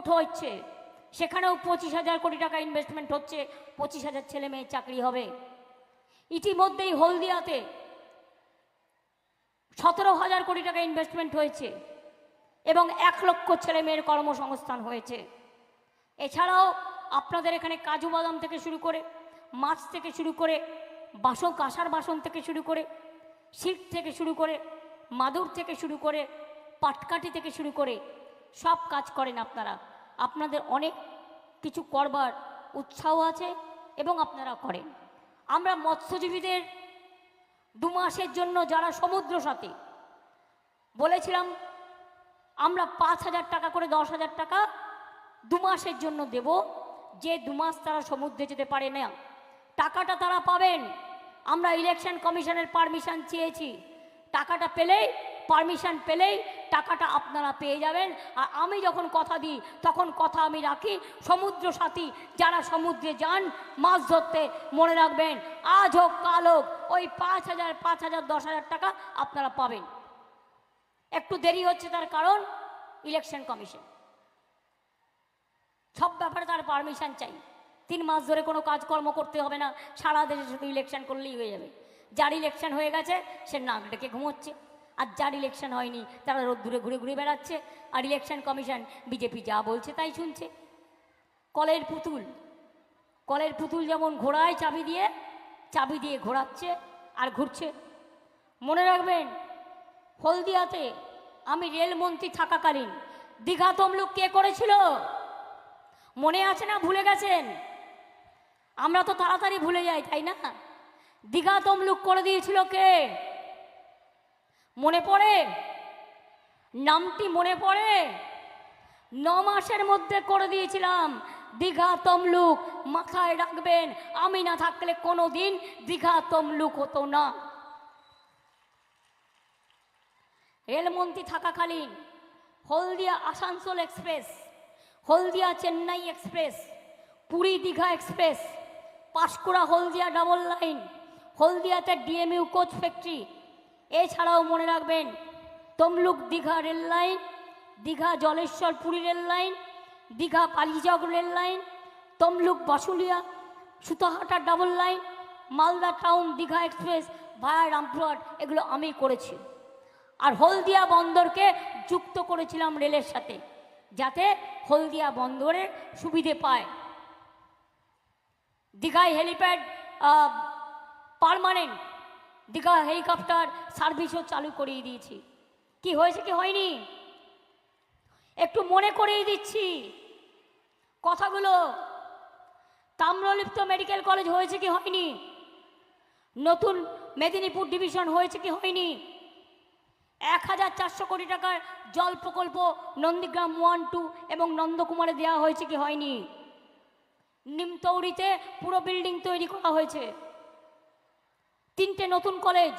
Court হচ্ছে, সেখানেও 25,000 কোটি টাকা ইনভেস্টমেন্ট হচ্ছে, 25,000 ছেলে মেয়ের চাকরি হবে। ইতিমধ্যেই হলদিয়াতে 17,000 কোটি টাকা ইনভেস্টমেন্ট হয়েছে এবং 1 লক্ষ ছেলে মেয়ের কর্মসংস্থান হয়েছে। এছাড়াও আপনাদের এখানে কাজু বাদাম থেকে শুরু করে, মাছ থেকে শুরু করে, বাসন কাঁসার বাসন থেকে শুরু করে, সিল্ক থেকে শুরু করে, মাদুর থেকে শুরু করে, পাটকাঠি থেকে শুরু করে সব কাজ করেন আপনারা। আপনাদের অনেক কিছু করবার উৎসাহ আছে এবং আপনারা করেন। আমরা মৎস্যজীবীদের 2 মাসের জন্য যারা সমুদ্র সাথী বলেছিলাম, আমরা 5,000 টাকা করে 10,000 টাকা 2 মাসের জন্য দেব। যে 2 মাস তারা সমুদ্রে যেতে পারে না, টাকাটা তারা পাবেন। আমরা ইলেকশন কমিশনের পারমিশন চেয়েছি, টাকাটা পেলেই, পারমিশন পেলেই টাকাটা আপনারা পেয়ে যাবেন। আর আমি যখন কথা দিই তখন কথা আমি রাখি। সমুদ্র সাথী যারা সমুদ্রে যান মাছ ধরতে, মনে রাখবেন আজ হোক কাল হোক ওই 5,000, 5,000, 10,000 টাকা আপনারা পাবেন। একটু দেরি হচ্ছে তার কারণ ইলেকশন কমিশন, সব ব্যাপারে তার পারমিশন চাই। 3 মাস ধরে কোনো কাজকর্ম করতে হবে না, সারা দেশে শুধু ইলেকশন করলেই হয়ে যাবে। যার ইলেকশন হয়ে গেছে সে নাক ডেকে ঘুমোচ্ছে, আর যার ইলেকশন হয়নি তারা রোদ্দুরে ঘুরে ঘুরে বেড়াচ্ছে। আর ইলেকশন কমিশন বিজেপি যা বলছে তাই শুনছে। কলের পুতুল যেমন ঘোড়ায় চাবি দিয়ে ঘোরাচ্ছে আর ঘুরছে। মনে রাখবেন, হলদিয়াতে আমি রেলমন্ত্রী থাকাকালীন দীঘা তমলুক কে করেছিল মনে আছে না ভুলে গেছেন? আমরা তো তাড়াতাড়ি ভুলে যাই, তাই না? দীঘা তমলুক করে দিয়েছিল কে? মনে পড়ে? নামটি মনে পড়ে? 9 মাসের মধ্যে করে দিয়েছিলাম দীঘা তমলুক। মাথায় রাখবেন, আমি না থাকলে কোনো দিন দীঘা তমলুক হতো না। রেলমন্ত্রী থাকাকালীন Haldia Asansol express, Haldia Chennai express, Puri Digha express, Panskura Haldia double line, হলদিয়াতে ডিএমইউ কোচ ফ্যাক্টরি। এছাড়াও মনে রাখবেন Tamluk Digha rail line, Digha Jaleswar Puri rail line, Digha Kalichak rail line, Tamluk Basulia Sutahata double line, Malda town Digha express via Rampurhat, এগুলো আমি করেছি। আর হলদিয়া বন্দরকে যুক্ত করেছিলাম রেলের সাথে, যাতে হলদিয়া বন্দরের সুবিধে পায়। দীঘায় হেলিপ্যাড পার্মানেন্ট, দীঘা হেলিকপ্টার সার্ভিসও চালু করিয়ে দিয়েছি। কি হয়েছে কি হয়নি একটু মনে করিয়ে দিচ্ছি কথাগুলো। তাম্রলিপ্ত মেডিকেল কলেজ হয়েছে কি হয়নি? নতুন মেদিনীপুর ডিভিশন হয়েছে কি হয়নি? 1,400 কোটি টাকার জল প্রকল্প নন্দীগ্রাম 1, 2 এবং নন্দকুমারে দেওয়া হয়েছে কি হয়নি? নিমতৌড়িতে পুরো বিল্ডিং তৈরি করা হয়েছে। 3টে নতুন কলেজ,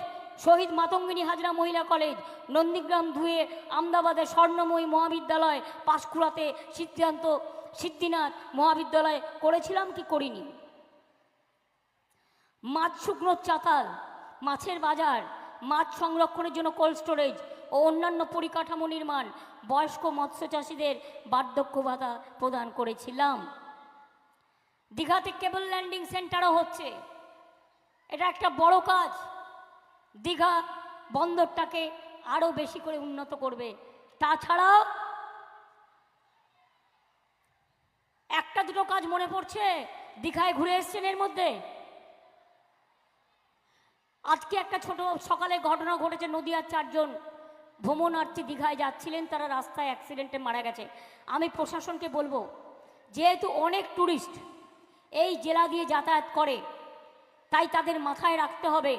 শহীদ মাতঙ্গিনী হাজরা মহিলা কলেজ, নন্দীগ্রাম 2-এ আমদাবাদে স্বর্ণময়ী মহাবিদ্যালয়, পাঁশকুড়াতে সিদ্ধিনাথ মহাবিদ্যালয় করেছিলাম কি করিনি? মাছ শুকনো চাতাল, মাছের বাজার, মাছ সংরক্ষণের জন্য কোল্ড স্টোরেজ ও অন্যান্য পরিকাঠামো নির্মাণ, বয়স্ক মৎস্য চাষীদের বার্ধক্য ভাতা প্রদান করেছিলাম। দীঘাতে কেবল ল্যান্ডিং সেন্টারও হচ্ছে, এটা একটা বড় কাজ। দীঘা বন্দরটাকে আরো বেশি করে উন্নত করবে। তাছাড়াও একটা দুটো কাজ মনে পড়ছে, দীঘায় ঘুরে এসছেন এর মধ্যে। আজকে একটা ছোট সকালে ঘটনা ঘটেছে, নদিয়ার 4 জন ভ্রমণার্থী দীঘায় যাচ্ছিলেন, তারা রাস্তায় অ্যাক্সিডেন্টে মারা গেছে। আমি প্রশাসনকে বলবো, যেহেতু অনেক ট্যুরিস্ট এই জেলা দিয়ে যাতায়াত করে, তাই তাদের মাথায় রাখতে হবে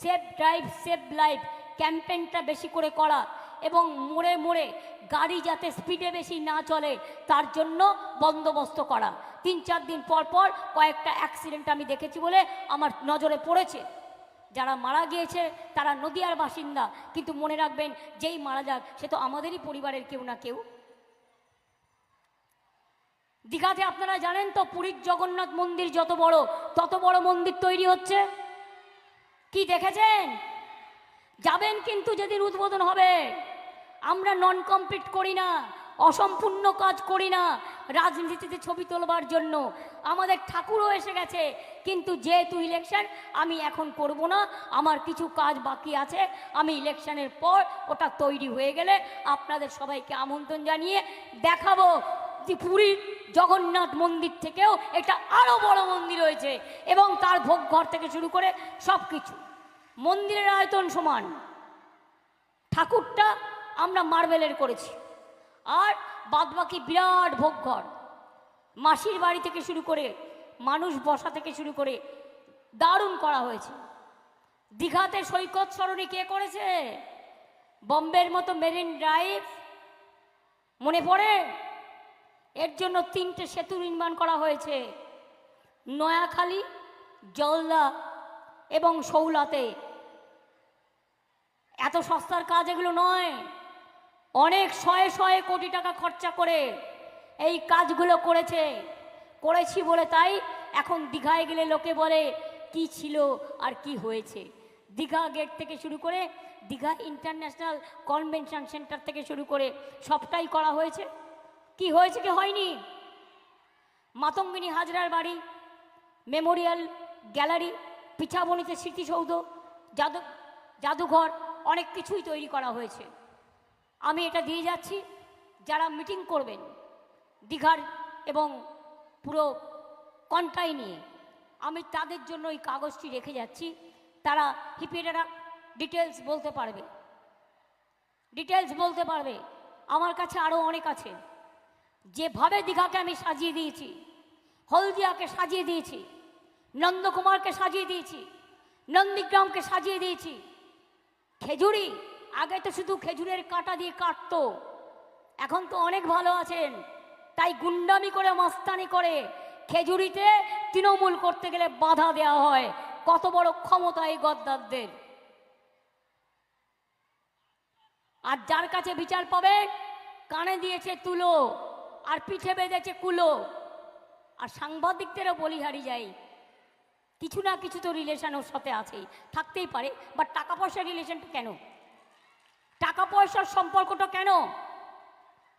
সেফ ড্রাইভ সেফ লাইফ ক্যাম্পেইনটা বেশি করে করা এবং মোড়ে মোড়ে গাড়ি যাতে স্পিডে বেশি না চলে তার জন্য বন্দোবস্ত করা। 3-4 দিন পর পর কয়েকটা অ্যাক্সিডেন্ট আমি দেখেছি বলে আমার নজরে পড়েছে। যারা মারা গিয়েছে তারা নদিয়ার বাসিন্দা, কিন্তু মনে রাখবেন যেই মারা যাক সে তো আমাদেরই পরিবারের কেউ না কেউ। দীঘাতে আপনারা জানেন তো, পুরীর জগন্নাথ মন্দির যত বড় তত বড় মন্দির তৈরি হচ্ছে। কি দেখেছেন? যাবেন কিন্তু যেদিন উদ্বোধন হবে। আমরা নন কমপ্লিট করি না, অসম্পূর্ণ কাজ করি না রাজনীতিতে ছবি তোলবার জন্য। আমাদের ঠাকুরও এসে গেছে, কিন্তু যেহেতু ইলেকশন আমি এখন করব না, আমার কিছু কাজ বাকি আছে, আমি ইলেকশনের পর ওটা তৈরি হয়ে গেলে আপনাদের সবাইকে আমন্ত্রণ জানিয়ে দেখাবো যে পুরীর জগন্নাথ মন্দির থেকেও এটা আরও বড় মন্দির হয়েছে, এবং তার ভোগ ঘর থেকে শুরু করে সব কিছু মন্দিরের আয়তন সমান। ঠাকুরটা আমরা মার্বেলের করেছি, আর বাদবাকি বিরাট ভোগঘর, মাসির বাড়ি থেকে শুরু করে মানুষ বসা থেকে শুরু করে দারুণ করা হয়েছে। দীঘাতে সৈকত সরণি কে করেছে? বম্বের মতো মেরিন ড্রাইভ মনে পড়ে? এর জন্য 3টে সেতু নির্মাণ করা হয়েছে, নয়াখালী, জলদা এবং শৌলাতে। এত সস্তার কাজ এগুলো নয়, অনেক শয়ে শয়ে কোটি টাকা খরচা করে এই কাজগুলো করেছি বলে তাই এখন দীঘায় গেলে লোকে বলে কি ছিল আর কি হয়েছে। দীঘা গেট থেকে শুরু করে দীঘা ইন্টারন্যাশনাল কনভেনশন সেন্টার থেকে শুরু করে সবটাই করা হয়েছে। কি হয়েছে কি হয়নি? মাতঙ্গিনী হাজরার বাড়ি, মেমোরিয়াল গ্যালারি, পিছাবনিতে স্মৃতিসৌধ, জাদুঘর, অনেক কিছুই তৈরি করা হয়েছে। আমি এটা দিয়ে যাচ্ছি, যারা মিটিং করবেন দীঘার এবং পুরো কন্টাই নিয়ে, আমি তাদের জন্য এই কাগজটি রেখে যাচ্ছি। তারা হিপিটারা ডিটেলস বলতে পারবে। আমার কাছে আরও অনেক আছে। যেভাবে দীঘাকে আমি সাজিয়ে দিয়েছি, হলদিয়াকে সাজিয়ে দিয়েছি, নন্দকুমারকে সাজিয়ে দিয়েছি, নন্দীগ্রামকে সাজিয়ে দিয়েছি, খেজুরি আগে তো শুধু খেজুরের কাঁটা দিয়ে কাটতো, এখন তো অনেক ভালো আছেন, তাই গুন্ডামি করে মাস্তানি করে খেজুরিতে তৃণমূল করতে গেলে বাধা দেওয়া হয়। কত বড় ক্ষমতা এই গদ্দারদের! আর যার কাছে বিচার পাবে, কানে দিয়েছে তুলো আর পিঠে বেঁধেছে কুলো। আর সাংবাদিকদেরও বলিহারি যাই, কিছু না কিছু তো রিলেশন ওর সাথে আছেই, থাকতেই পারে, বাট টাকা পয়সার রিলেশনটা কেন? টাকা পয়সার সম্পর্কটা কেন?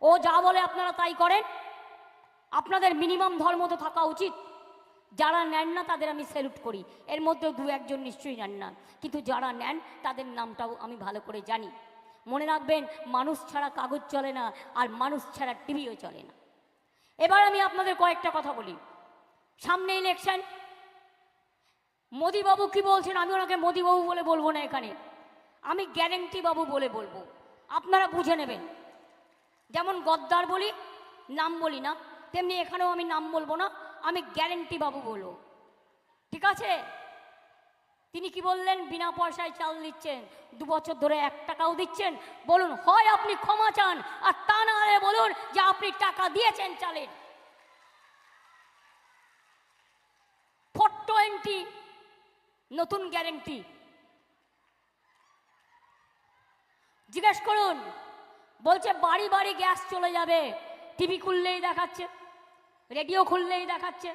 ও যা বলে আপনারা তাই করেন। আপনাদের মিনিমাম ধর্ম তো থাকা উচিত। যারা নেন না তাদের আমি স্যালুট করি, এর মধ্যেও 2-1জন নিশ্চয়ই নেন না, কিন্তু যারা নেন তাদের নামটাও আমি ভালো করে জানি। মনে রাখবেন, মানুষ ছাড়া কাগজ চলে না, আর মানুষ ছাড়া টিভিও চলে না। এবার আমি আপনাদের কয়েকটা কথা বলি। সামনে ইলেকশন, মোদিবাবু কি বলছেন, আমি ওনাকে মোদিবাবু বলে বলবো না এখানে, আমি গ্যারেন্টি বাবু বলে বলবো, আপনারা বুঝে নেবেন। যেমন গদ্দার বলি, নাম বলি না, তেমনি এখানেও আমি নাম বলবো না, আমি গ্যারেন্টি বাবু বলবো, ঠিক আছে? তিনি কি বললেন? বিনা পয়সায় চাল দিচ্ছেন, 2 বছর ধরে 1 টাকাও দিচ্ছেন। বলুন, হয় আপনি ক্ষমা চান, আর তা না হলে বলুন যে আপনি টাকা দিয়েছেন চালের। 420 নতুন গ্যারেন্টি। জিজ্ঞেস করুন, বলছে বাড়ি বাড়ি গ্যাস চলে যাবে, টিভি খুললেই দেখাচ্ছে, রেডিও খুললেই দেখাচ্ছে।